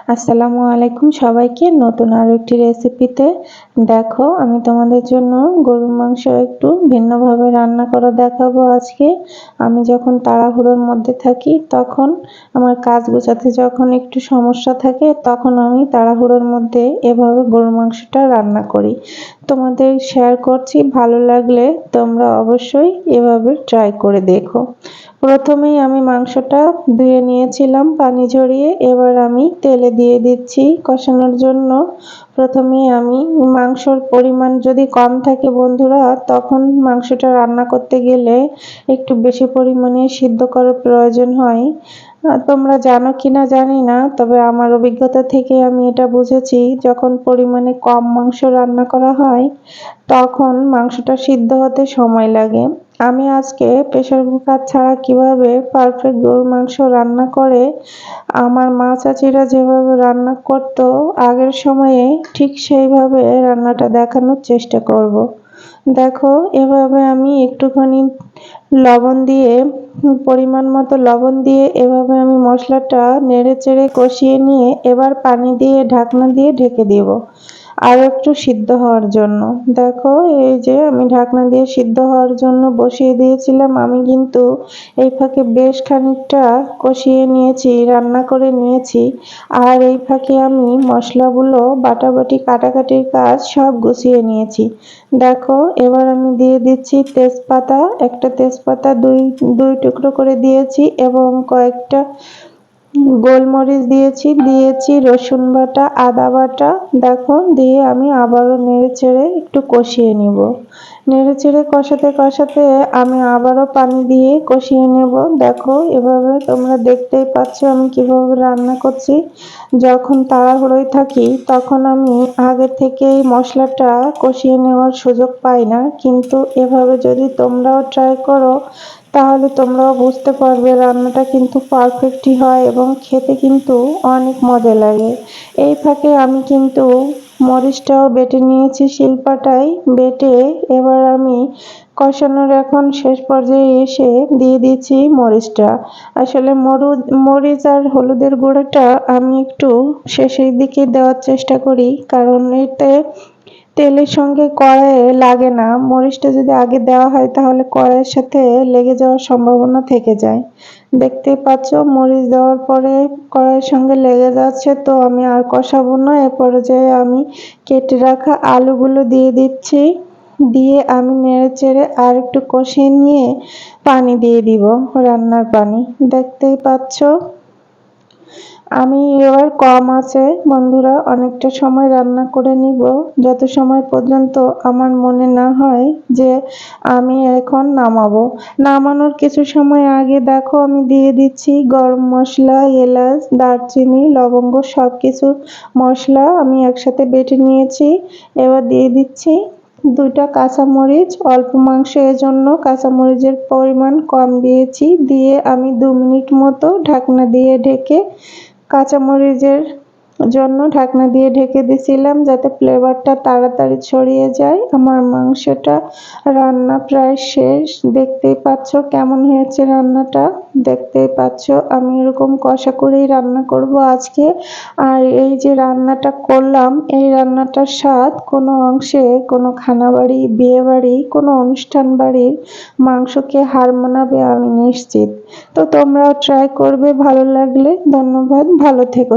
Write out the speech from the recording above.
আসসালামু আলাইকুম সবাইকে। নতুন আরো একটি রেসিপিতে দেখো, আমি তোমাদের জন্য গরুর মাংস একটু ভিন্নভাবে রান্না করা দেখাবো আজকে। আমি যখন তাড়াহুড়োর মধ্যে থাকি, তখন আমার কাজ গোছাতে যখন একটু সমস্যা থাকে, তখন আমি তাড়াহুড়োর মধ্যে এভাবে গরুর মাংসটা রান্না করি। তোমাদের শেয়ার করছি, ভালো লাগলে তোমরা অবশ্যই এভাবে ট্রাই করে দেখো। প্রথমেই আমি মাংসটা ধুয়ে নিয়েছিলাম পানি ঝরিয়ে। এবার আমি তেলে দিয়ে দিচ্ছি কষানোর জন্য। প্রথমেই আমি মাংসর পরিমাণ যদি কম থাকে বন্ধুরা, তখন মাংসটা রান্না করতে গেলে একটু বেশি পরিমাণে সিদ্ধ করার প্রয়োজন হয়। তোমরা জানো কিনা জানি না, তবে আমার অভিজ্ঞতা থেকে আমি এটা বুঝেছি, যখন পরিমাণে কম মাংস রান্না করা হয় তখন মাংসটা সিদ্ধ হতে সময় লাগে। আমি আজকে প্রেসার কুকার ছাড়া কিভাবে পারফেক্ট গরুর মাংস রান্না করে আমার মা চাচিরা যেভাবে রান্না করতো আগের সময়ে, ঠিক সেইভাবে রান্নাটা দেখানোর চেষ্টা করব। দেখো, এভাবে আমি একটুখানি লবণ দিয়ে, পরিমাণ মতো লবণ দিয়ে এভাবে আমি মশলাটা নেড়ে চেড়ে কষিয়ে নিয়ে এবার পানি দিয়ে ঢাকনা দিয়ে ঢেকে দিব আরো একটু সিদ্ধ হওয়ার জন্য। দেখো, এই যে আমি ঢাকনা দিয়ে সিদ্ধ হওয়ার জন্য বসিয়ে দিয়েছিলাম। আমি কিন্তু এই ফাঁকে বেশ খানিকটা কষিয়ে নিয়েছি, রান্না করে নিয়েছি। আর এই ফাঁকে আমি মশলাগুলো বাটাবাটি কাটাকাটির কাজ সব গুছিয়ে নিয়েছি। দেখো, এবার আমি দিয়ে দিচ্ছি তেজপাতা। একটা তেজপাতা দুই দুই টুকরো করে দিয়েছি এবং কয়েকটা গোলমরিচ দিয়েছি রসুন বাটা, আদা বাটা। দেখো, দিয়ে আমি আবারও নেড়ে চেড়ে একটু কষিয়ে নিব। নেড়ে চেড়ে কষাতে কষাতে আমি আবারও পানি দিয়ে কষিয়ে নেব। দেখো, এভাবে তোমরা দেখতেই পাচ্ছ আমি কিভাবে রান্না করছি। যখন তাড়াহুড়োয় থাকি তখন আমি আগে থেকেই মশলাটা কষিয়ে নেওয়ার সুযোগ পাই না, কিন্তু এভাবে যদি তোমরাও ট্রাই করো তাহলে তোমরাও বুঝতে পারবে রান্নাটা কিন্তু পারফেক্টই হয় এবং খেতে কিন্তু অনেক মজা লাগে। এই ফাঁকে আমি কিন্তু মরিচটাও বেটে নিয়েছি শিলপাটায় বেটে। এবার আমি কষানোর এখন শেষ পর্যায়ে এসে দিয়ে দিচ্ছি মরিচটা। আসলে মরিচ আর হলুদের গুঁড়োটা আমি একটু শেষের দিকে দেওয়ার চেষ্টা করি, কারণ এতে তেলের সঙ্গে কড়াইয়ে লাগে না। মরিচটা যদি আগে দেওয়া হয় তাহলে কড়াইয়ের সাথে লেগে যাওয়ার সম্ভাবনা থেকে যায়। দেখতেই পাচ্ছ মরিচ দেওয়ার পরে কড়াইয়ের সঙ্গে লেগে যাচ্ছে, তো আমি আর কষাবো না। এ পর্যায়ে আমি কেটে রাখা আলুগুলো দিয়ে দিচ্ছি। দিয়ে আমি নেড়ে চেড়ে আর একটু কষিয়ে নিয়ে পানি দিয়ে দিব, রান্নার পানি। দেখতেই পাচ্ছ আমি এবার কম আছে বন্ধুরা অনেকটা সময় রান্না করে নিব, যত সময় পর্যন্ত আমার মনে না হয় যে আমি এখন নামাবো। নামানোর কিছু সময় আগে দেখো আমি দিয়ে দিচ্ছি গরম মশলা, এলাচ, দারচিনি, লবঙ্গ, সব কিছু মশলা আমি একসাথে বেটে নিয়েছি। এবার দিয়ে দিচ্ছি দুইটা কাঁচামরিচ, অল্প মাংস এজন্য কাঁচামরিচের পরিমাণ কম দিয়েছি। দিয়ে আমি 2 মিনিট মতো ঢাকনা দিয়ে ঢেকে, কাঁচামরিচের জন্য ঢাকনা দিয়ে ঢেকে দিয়েছিলাম যাতে ফ্লেভারটা তাড়াতাড়ি ছড়িয়ে যায়। আমার মাংসটা রান্না প্রায় শেষ। দেখতেই পাচ্ছ কেমন হয়েছে রান্নাটা। দেখতেই পাচ্ছ আমি এরকম কষা করেই রান্না করব আজকে। আর এই যে রান্নাটা করলাম, এই রান্নাটার স্বাদ কোনো অংশে কোনো খানাবাড়ি, বিয়ে বাড়ি, কোনো অনুষ্ঠান বাড়ির মাংসকে হার মানাবে আমি নিশ্চিত। তো তোমরাও ট্রাই করবে, ভালো লাগলে। ধন্যবাদ, ভালো থেকো।